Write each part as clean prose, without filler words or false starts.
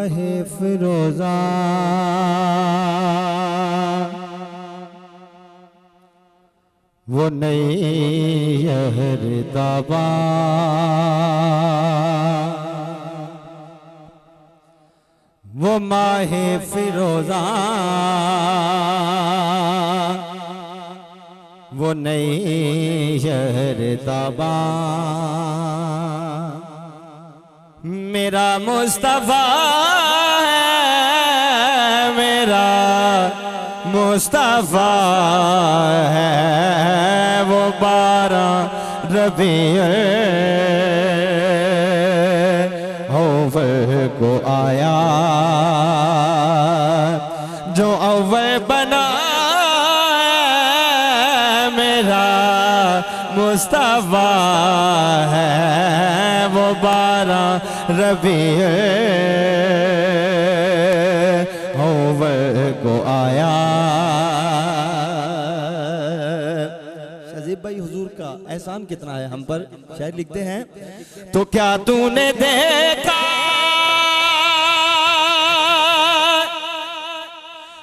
माहे फिरोजा वो नई यहर दाबा वो माहे फिरोजा वो नई शहर ताबा मेरा मुस्तफा है मेरा मुस्तफा है वो 12 रबीउल अव्वल को आया जो अव्वल बना मुस्तफा है वो 12 रबीउल अव्वल को आया। शजीब भाई हुजूर का एहसान कितना है हम पर, शायद लिखते हैं तो क्या तूने देखा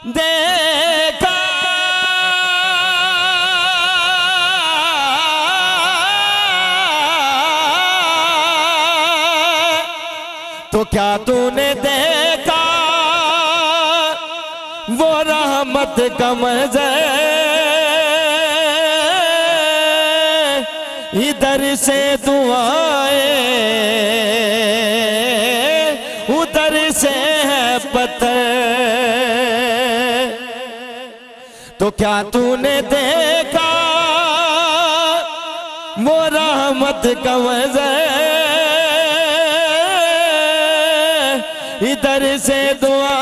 देखा तो क्या तूने देखा वो रहमत का मंज़र इधर से दुआएं उधर से है पत्थर। तो क्या तूने देखा वो रहमत का मंज़र इधर से दुआएं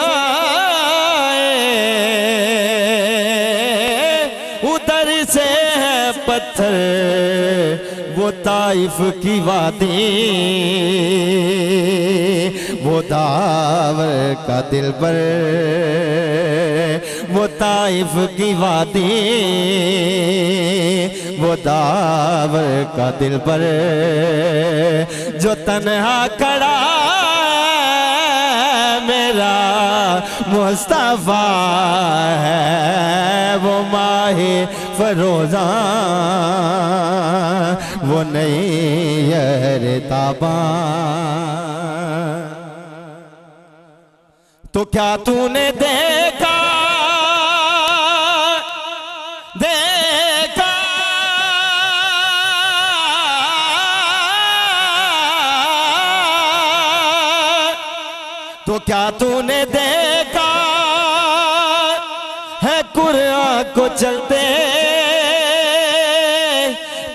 उधर से है पत्थर। वो ताइफ की वादी वो दावर का दिलबर वो ताइफ की वादी वो दावर का दिलबर जो तन्हा खड़ा मेरा मुस्तफा है वो माहे फरोजा वो नई यहर ताबा। तो क्या तूने देखा देखा तो क्या तूने देखा है कुरान को चलते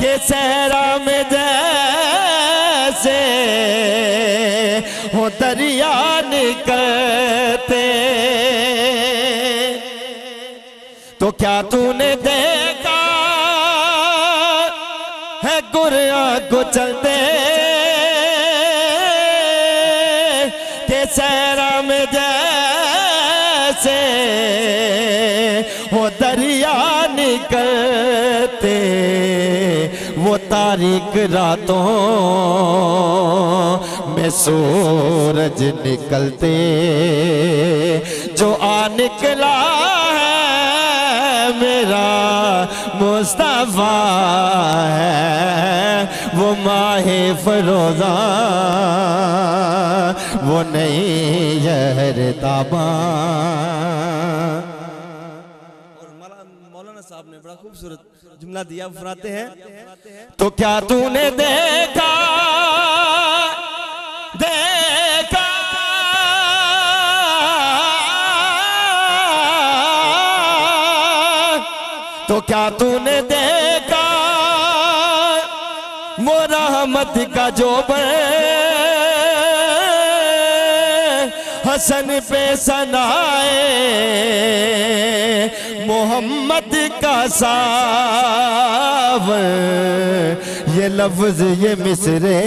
के सहरा में जैसे हो दरिया निकलते। तो क्या तूने देखा है कुरान को चलते के सहरा में जैसे वो दरिया निकलते। वो तारीक रातों में सूरज निकलते जो आ निकला है मेरा मुस्तफा है वो माहे फरोजा वो नई यहर ताबा। और मौलाना साहब ने बड़ा खूबसूरत जुमला दिया, फरमाते हैं तो क्या तूने देखा देखा तो क्या तूने देखा वो रहमत का जोबन हसन पे सनाए मोहम्मद का सावर ये लफ्ज ये मिसरे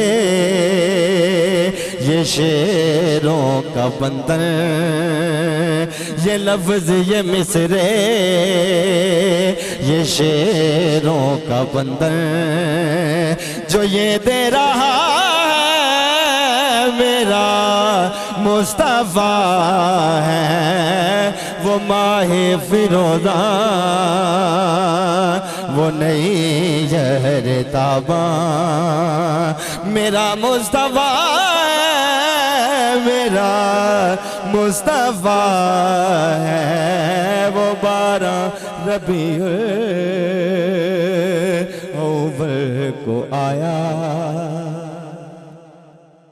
ये शेरों का बंदन ये लफ्ज ये मिसरे ये शेरों का बंदन जो ये दे रहा है मेरा मुस्तफ़ा है वो माहे फिरोज़ा, वो नहीं जहर ताबा। मेरा मुस्तफ़ा है, मेरा मुस्तफ़ा है वो 12 रबीउल अव्वल को आया।